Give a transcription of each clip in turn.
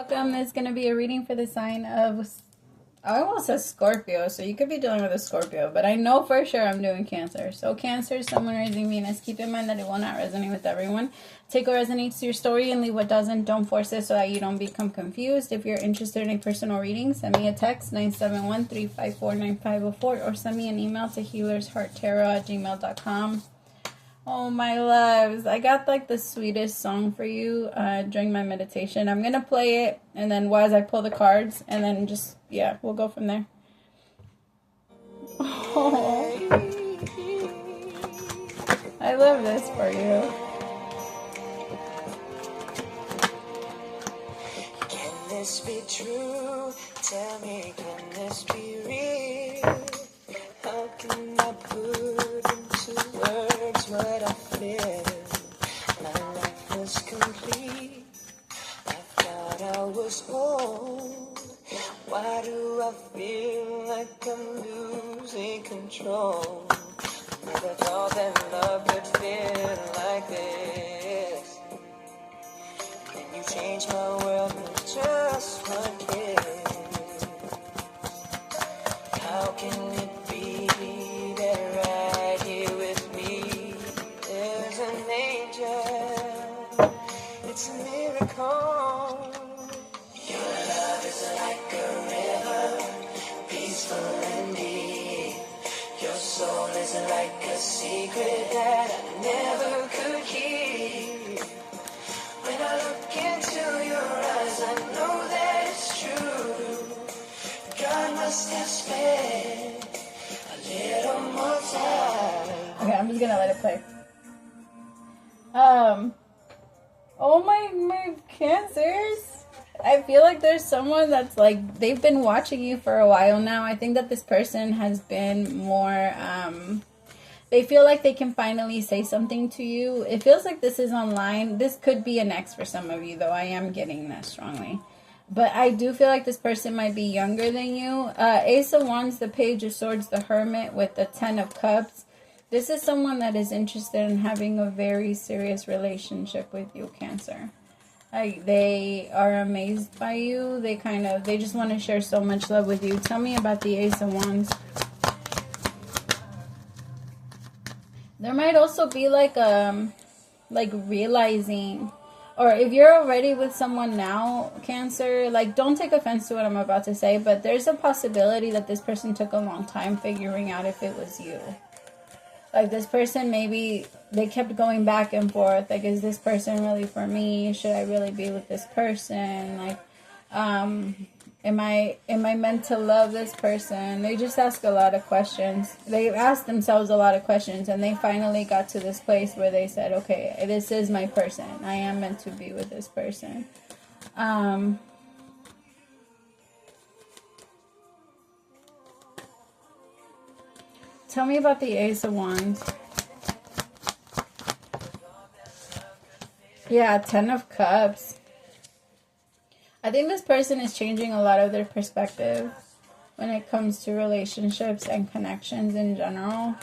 Welcome. This is going to be a reading for the sign of, I almost said Scorpio, so you could be dealing with a Scorpio, but I know for sure I'm doing Cancer. So Cancer, Sun, rising, Venus. Keep in mind that it will not resonate with everyone. Take what resonates to your story and leave what doesn't. Don't force it so that you don't become confused. If you're interested in a personal reading, send me a text, 971-354-9504, or send me an email to HealersHeartTarot@gmail.com. Oh, my loves, I got like the sweetest song for you during my meditation. I'm going to play it, and then as I pull the cards, and then just, yeah, we'll go from there. Oh, I love this for you. Can this be true? Tell me, can this be real? How can I put into words what I feel? My life was complete. I thought I was whole. Why do I feel like I'm losing control? Never thought that love could feel like this. Can you change my world with just one kiss? How can it be that right here with me there's an angel? It's a miracle. Your love is like a river, peaceful and deep. Your soul is like a secret that I never could keep. When I look into your eyes, I know that it's true. God must have spent a little more time. Okay, I'm just going to let it play. Oh my Cancers. I feel like there's someone that's like, they've been watching you for a while now. I think that this person has been more, they feel like they can finally say something to you. It feels like this is online. This could be an ex for some of you, though. I am getting that strongly. But I do feel like this person might be younger than you. Ace of Wands, the Page of Swords, the Hermit with the Ten of Cups. This is someone that is interested in having a very serious relationship with you, Cancer. They are amazed by you. They just want to share so much love with you. Tell me about the Ace of Wands. There might also be like realizing, or if you're already with someone now, Cancer, like don't take offense to what I'm about to say, but there's a possibility that this person took a long time figuring out if it was you. Like this person, maybe they kept going back and forth. Like, is this person really for me? Should I really be with this person? Like, am I meant to love this person? They just ask a lot of questions. They asked themselves a lot of questions, and they finally got to this place where they said, okay, this is my person. I am meant to be with this person. Tell me about the Ace of Wands. Yeah, Ten of Cups. I think this person is changing a lot of their perspective when it comes to relationships and connections in general.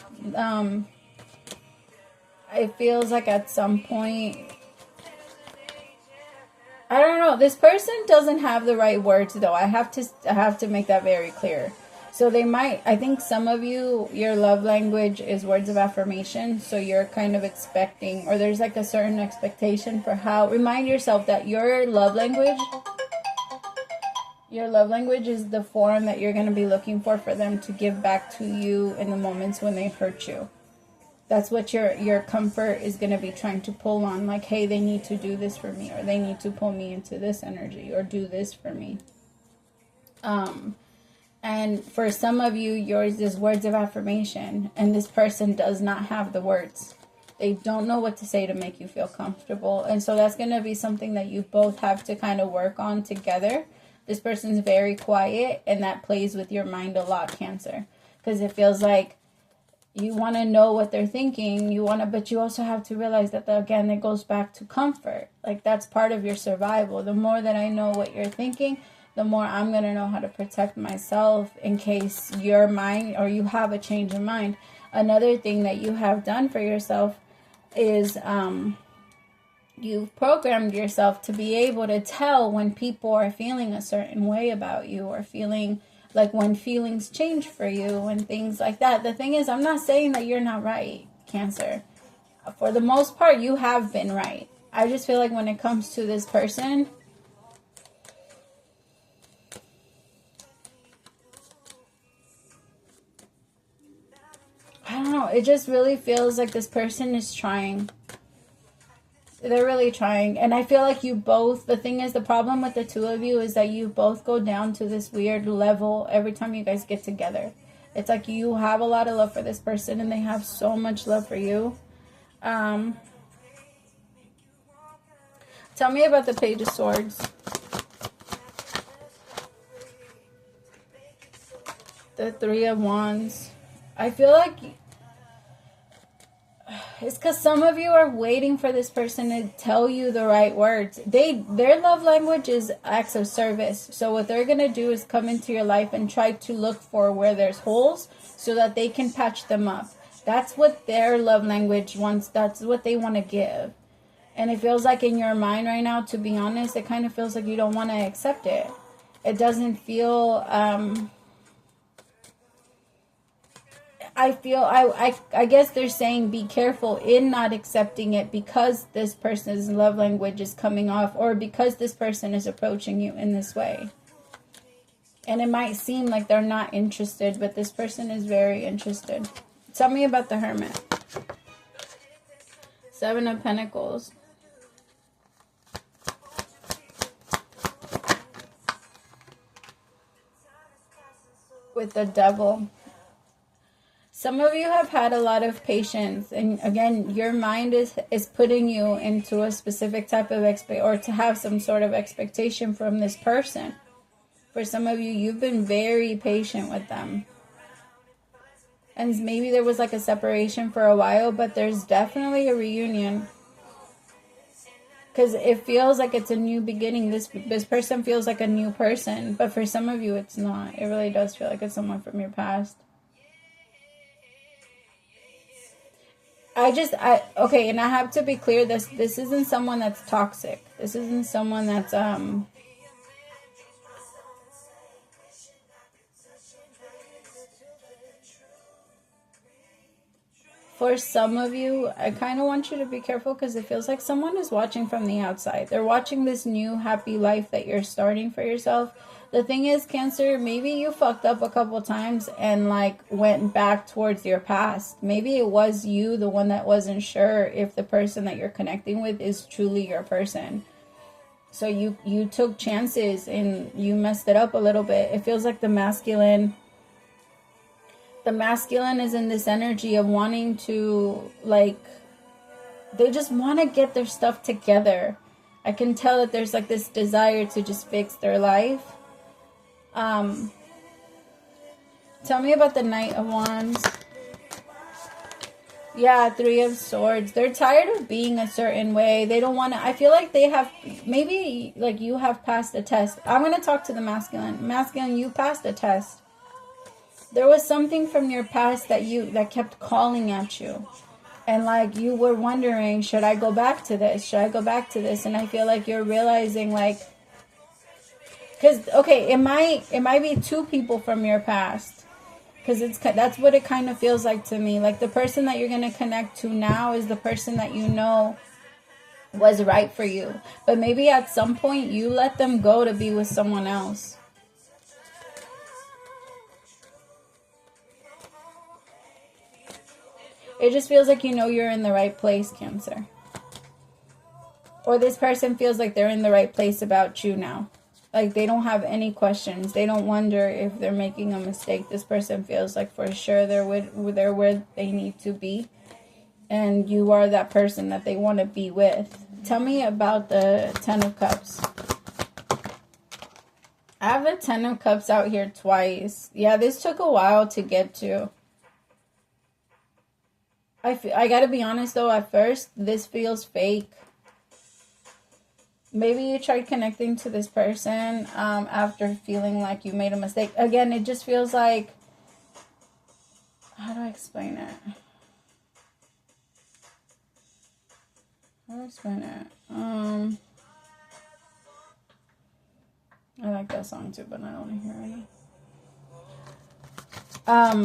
It feels like at some point, I don't know, this person doesn't have the right words though. I have to make that very clear. So they might, I think some of you, your love language is words of affirmation. So you're kind of expecting, or there's like a certain expectation for how, remind yourself that your love language is the form that you're going to be looking for them to give back to you in the moments when they hurt you. That's what your comfort is going to be trying to pull on. Like, hey, they need to do this for me, or they need to pull me into this energy, or do this for me. And for some of you, yours is words of affirmation. And this person does not have the words. They don't know what to say to make you feel comfortable. And so that's going to be something that you both have to kind of work on together. This person's very quiet, and that plays with your mind a lot, Cancer. Because it feels like you want to know what they're thinking. But you also have to realize that, again, it goes back to comfort. Like, that's part of your survival. The more that I know what you're thinking, the more I'm going to know how to protect myself in case your mind, or you have a change of mind. Another thing that you have done for yourself is you've programmed yourself to be able to tell when people are feeling a certain way about you, or feeling like when feelings change for you and things like that. The thing is, I'm not saying that you're not right, Cancer. For the most part, you have been right. I just feel like when it comes to this person, I don't know, it just really feels like this person is trying. They're really trying. And I feel like you both, the thing is, the problem with the two of you is that you both go down to this weird level every time you guys get together. It's like you have a lot of love for this person and they have so much love for you. Tell me about the Page of Swords. The Three of Wands. I feel like it's because some of you are waiting for this person to tell you the right words. Their love language is acts of service. So what they're going to do is come into your life and try to look for where there's holes so that they can patch them up. That's what their love language wants. That's what they want to give. And it feels like in your mind right now, to be honest, it kind of feels like you don't want to accept it. It doesn't feel... I guess they're saying be careful in not accepting it because this person's love language is coming off, or because this person is approaching you in this way. And it might seem like they're not interested, but this person is very interested. Tell me about the Hermit. Seven of Pentacles. With the Devil. Some of you have had a lot of patience, and again, your mind is putting you into a specific type of or to have some sort of expectation from this person. For some of you, you've been very patient with them. And maybe there was like a separation for a while, but there's definitely a reunion. Because it feels like it's a new beginning. This person feels like a new person, but for some of you, it's not. It really does feel like it's someone from your past. Okay, and I have to be clear, this isn't someone that's toxic. This isn't someone that's, for some of you, I kind of want you to be careful because it feels like someone is watching from the outside. They're watching this new happy life that you're starting for yourself. The thing is, Cancer, maybe you fucked up a couple times and like went back towards your past. Maybe it was you, the one that wasn't sure if the person that you're connecting with is truly your person. So you took chances and you messed it up a little bit. It feels like the masculine is in this energy of wanting to, like, they just want to get their stuff together. I can tell that there's like this desire to just fix their life. Tell me about the Knight of Wands. Yeah, Three of Swords. They're tired of being a certain way. They don't want to. I feel like they have, maybe like you have passed a test. I'm going to talk to the masculine. Masculine, you passed a test. There was something from your past that kept calling at you. And like you were wondering, should I go back to this? Should I go back to this? And I feel like you're realizing, like, because, okay, it might be two people from your past. Because that's what it kind of feels like to me. Like the person that you're going to connect to now is the person that you know was right for you. But maybe at some point you let them go to be with someone else. It just feels like you know you're in the right place, Cancer. Or this person feels like they're in the right place about you now. Like they don't have any questions. They don't wonder if they're making a mistake. This person feels like for sure they're where they need to be. And you are that person that they want to be with. Tell me about the Ten of Cups. I have the Ten of Cups out here twice. Yeah, this took a while to get to. I gotta be honest though, at first, this feels fake. Maybe you tried connecting to this person after feeling like you made a mistake. Again, it just feels like, how do I explain it? Where's that? I like that song too, but I don't want to hear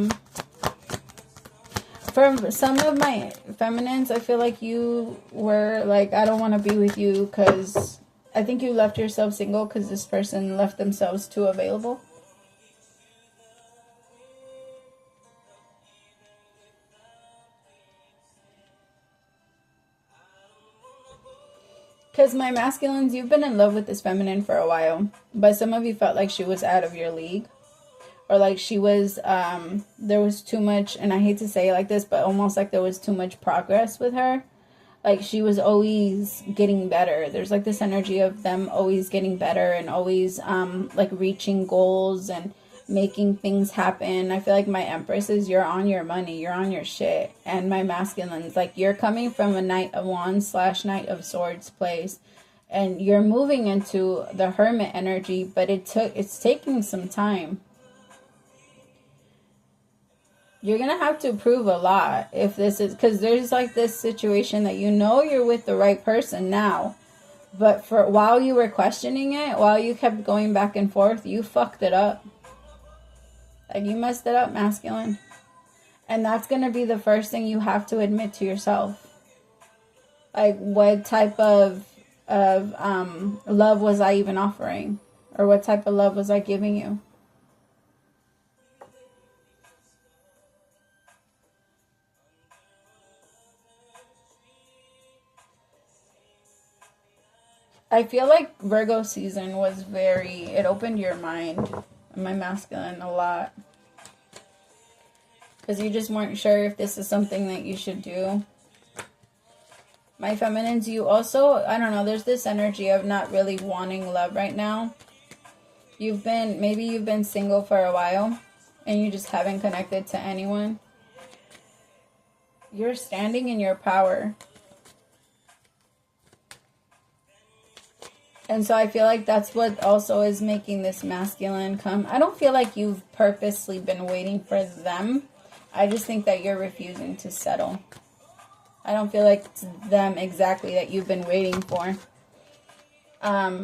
it. For some of my feminines, I feel like you were like, I don't want to be with you because I think you left yourself single because this person left themselves too available. Because my masculines, you've been in love with this feminine for a while, but some of you felt like she was out of your league. Or like she was, there was too much, and I hate to say it like this, but almost like there was too much progress with her. Like she was always getting better. There's like this energy of them always getting better and always like reaching goals and making things happen. I feel like my empresses, you're on your money, you're on your shit. And my masculines, like you're coming from a Knight of Wands / Knight of Swords place. And you're moving into the Hermit energy, but it's taking some time. You're going to have to prove a lot if this is, because there's like this situation that you know you're with the right person now. But for while you were questioning it, while you kept going back and forth, you fucked it up. Like you messed it up, masculine. And that's going to be the first thing you have to admit to yourself. Like what type of love was I even offering? Or what type of love was I giving you? I feel like Virgo season was it opened your mind, my masculine, a lot. Because you just weren't sure if this is something that you should do. My feminines, you also, I don't know, there's this energy of not really wanting love right now. Maybe you've been single for a while and you just haven't connected to anyone. You're standing in your power. And so I feel like that's what also is making this masculine come. I don't feel like you've purposely been waiting for them. I just think that you're refusing to settle. I don't feel like it's them exactly that you've been waiting for.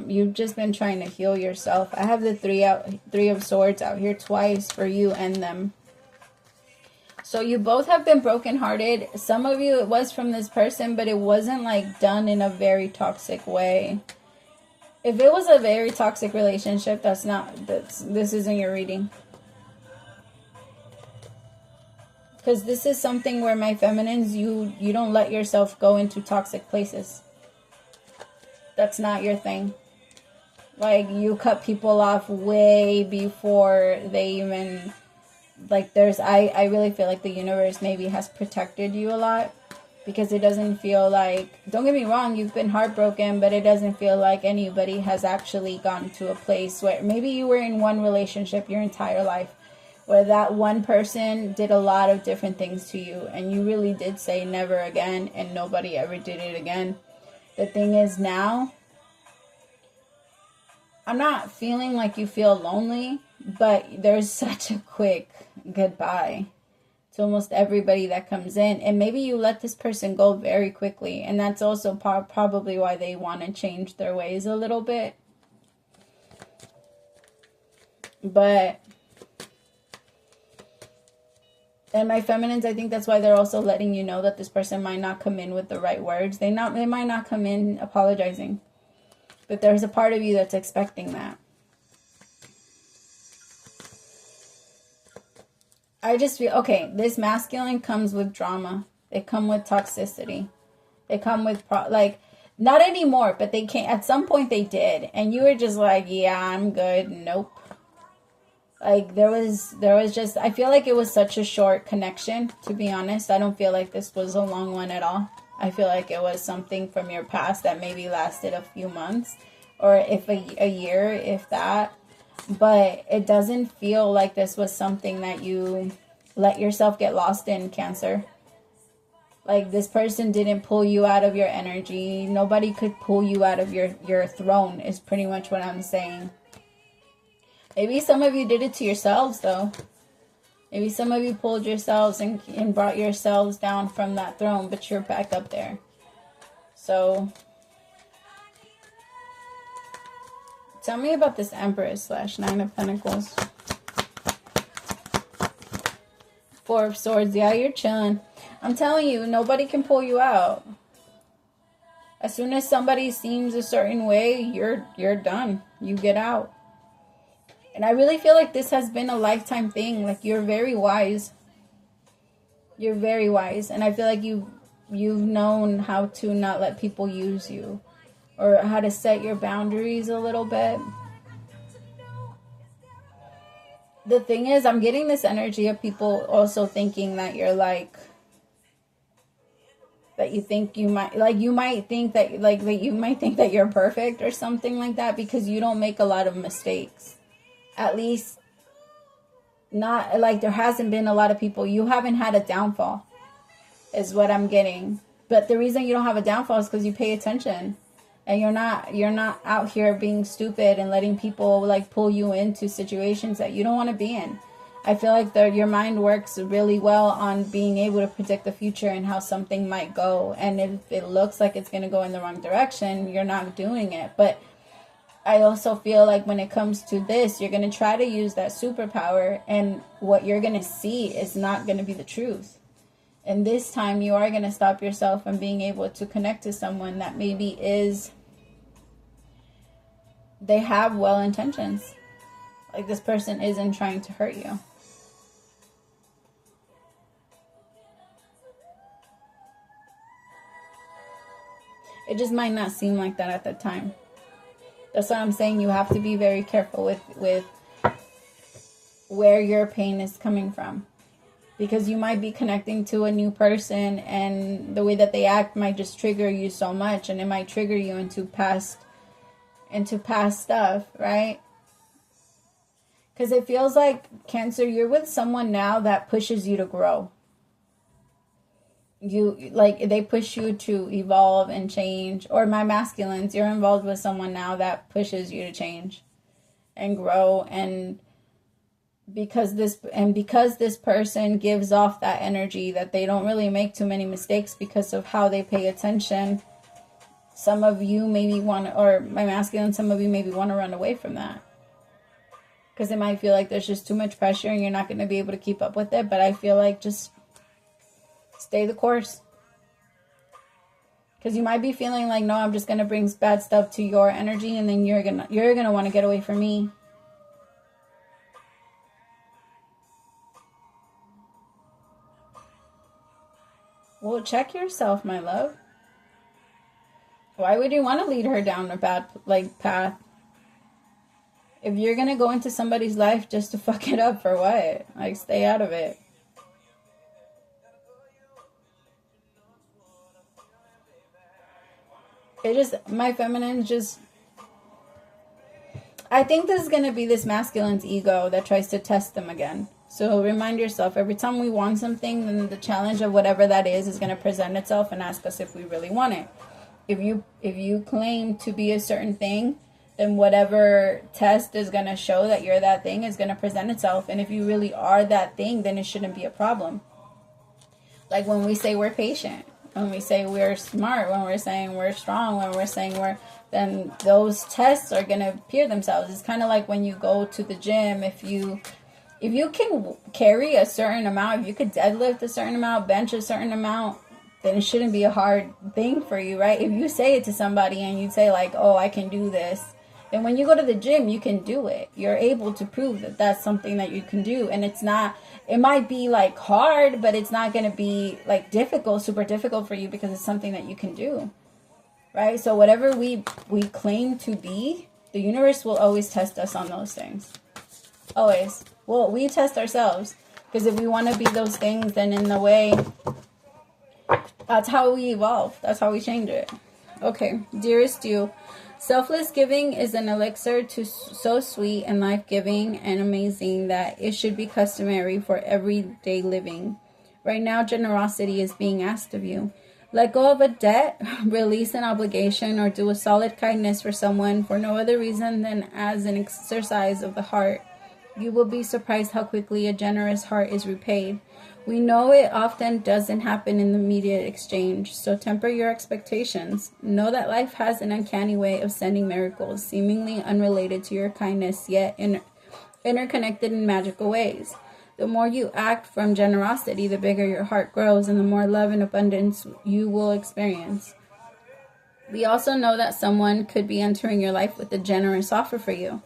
You've just been trying to heal yourself. I have the Three of Swords out here twice for you and them. So you both have been brokenhearted. Some of you, it was from this person, but it wasn't like done in a very toxic way. If it was a very toxic relationship, this isn't your reading. Because this is something where my feminines, you don't let yourself go into toxic places. That's not your thing. Like, you cut people off way before they even, like, I really feel like the universe maybe has protected you a lot. Because it doesn't feel like, don't get me wrong, you've been heartbroken, but it doesn't feel like anybody has actually gotten to a place where maybe you were in one relationship your entire life, where that one person did a lot of different things to you, and you really did say never again, and nobody ever did it again. The thing is now, I'm not feeling like you feel lonely, but there's such a quick goodbye to almost everybody that comes in. And maybe you let this person go very quickly. And that's also probably why they want to change their ways a little bit. But, and my feminines, I think that's why they're also letting you know that this person might not come in with the right words. They might not come in apologizing. But there's a part of you that's expecting that. I just feel, okay, this masculine comes with drama. They come with toxicity. They come with, like, not anymore, but they can't, at some point they did. And you were just like, yeah, I'm good. Nope. Like, there was just, I feel like it was such a short connection, to be honest. I don't feel like this was a long one at all. I feel like it was something from your past that maybe lasted a few months. Or if a year, if that. But it doesn't feel like this was something that you let yourself get lost in, Cancer. Like, this person didn't pull you out of your energy. Nobody could pull you out of your throne is pretty much what I'm saying. Maybe some of you did it to yourselves, though. Maybe some of you pulled yourselves and brought yourselves down from that throne, but you're back up there. So tell me about this Empress / Nine of Pentacles. Four of Swords. Yeah, you're chilling. I'm telling you, nobody can pull you out. As soon as somebody seems a certain way, you're done. You get out. And I really feel like this has been a lifetime thing. Like, you're very wise. You're very wise. And I feel like you've known how to not let people use you, or how to set your boundaries a little bit. The thing is, I'm getting this energy of people also thinking that you're like, that you think you might, like, you might think that, like, you might think that you're perfect or something like that, because you don't make a lot of mistakes. At least, not, like, there hasn't been a lot of people. You haven't had a downfall, is what I'm getting. But the reason you don't have a downfall is because you pay attention. And you're not out here being stupid and letting people, like, pull you into situations that you don't want to be in. I feel like your mind works really well on being able to predict the future and how something might go. And if it looks like it's going to go in the wrong direction, you're not doing it. But I also feel like when it comes to this, you're going to try to use that superpower, and what you're going to see is not going to be the truth. And this time you are going to stop yourself from being able to connect to someone that maybe is, they have well intentions. Like, this person isn't trying to hurt you. It just might not seem like that at the time. That's what I'm saying. You have to be very careful with where your pain is coming from. Because you might be connecting to a new person, and the way that they act might just trigger you so much, and it might trigger you into past stuff, right? Because it feels like, Cancer, you're with someone now that pushes you to grow. You, like, they push you to evolve and change. Or my masculines, you're involved with someone now that pushes you to change and grow. And because this person gives off that energy that they don't really make too many mistakes because of how they pay attention, some of you maybe want, or my masculine, some of you maybe want to run away from that. Because it might feel like there's just too much pressure and you're not going to be able to keep up with it. But I feel like just stay the course. Because you might be feeling like, no, I'm just going to bring bad stuff to your energy, and then you're gonna want to get away from me. Well, check yourself, my love. Why would you want to lead her down a bad, like, path? If you're going to go into somebody's life just to fuck it up, for what? Like, stay out of it. It just, my feminine just, I think this is going to be this masculine's ego that tries to test them again. So remind yourself, every time we want something, then the challenge of whatever that is going to present itself and ask us if we really want it. If you claim to be a certain thing, then whatever test is going to show that you're that thing is going to present itself. And if you really are that thing, then it shouldn't be a problem. Like when we say we're patient, when we say we're smart, when we're saying we're strong, when we're saying then those tests are going to appear themselves. It's kind of like when you go to the gym. If you can carry a certain amount, if you could deadlift a certain amount, bench a certain amount, then it shouldn't be a hard thing for you, right? If you say it to somebody and you say like, oh, I can do this, then when you go to the gym, you can do it. You're able to prove that that's something that you can do. And it's not, it might be like hard, but it's not going to be like difficult, super difficult for you, because it's something that you can do, right? So whatever we claim to be, the universe will always test us on those things. Always. Well, we test ourselves, because if we want to be those things, then in the way, that's how we evolve. That's how we change it. Okay, dearest you, selfless giving is an elixir to so sweet and life-giving and amazing that it should be customary for everyday living. Right now, generosity is being asked of you. Let go of a debt, release an obligation, or do a solid kindness for someone for no other reason than as an exercise of the heart. You will be surprised how quickly a generous heart is repaid. We know it often doesn't happen in the immediate exchange, so temper your expectations. Know that life has an uncanny way of sending miracles, seemingly unrelated to your kindness, yet interconnected in magical ways. The more you act from generosity, the bigger your heart grows, and the more love and abundance you will experience. We also know that someone could be entering your life with a generous offer for you.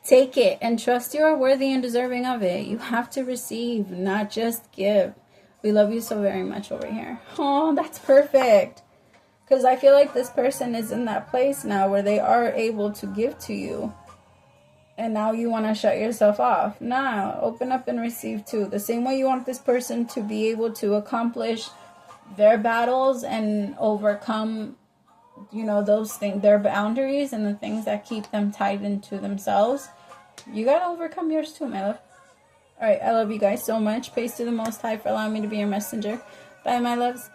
Take it and trust you are worthy and deserving of it. You have to receive, not just give. We love you so very much over here. Oh, that's perfect. Because I feel like this person is in that place now where they are able to give to you. And now you want to shut yourself off. Nah, open up and receive too. The same way you want this person to be able to accomplish their battles and overcome, you know, those things, their boundaries and the things that keep them tied into themselves. You got to overcome yours too, my love. All right, I love you guys so much. Praise to the Most High for allowing me to be your messenger. Bye, my loves.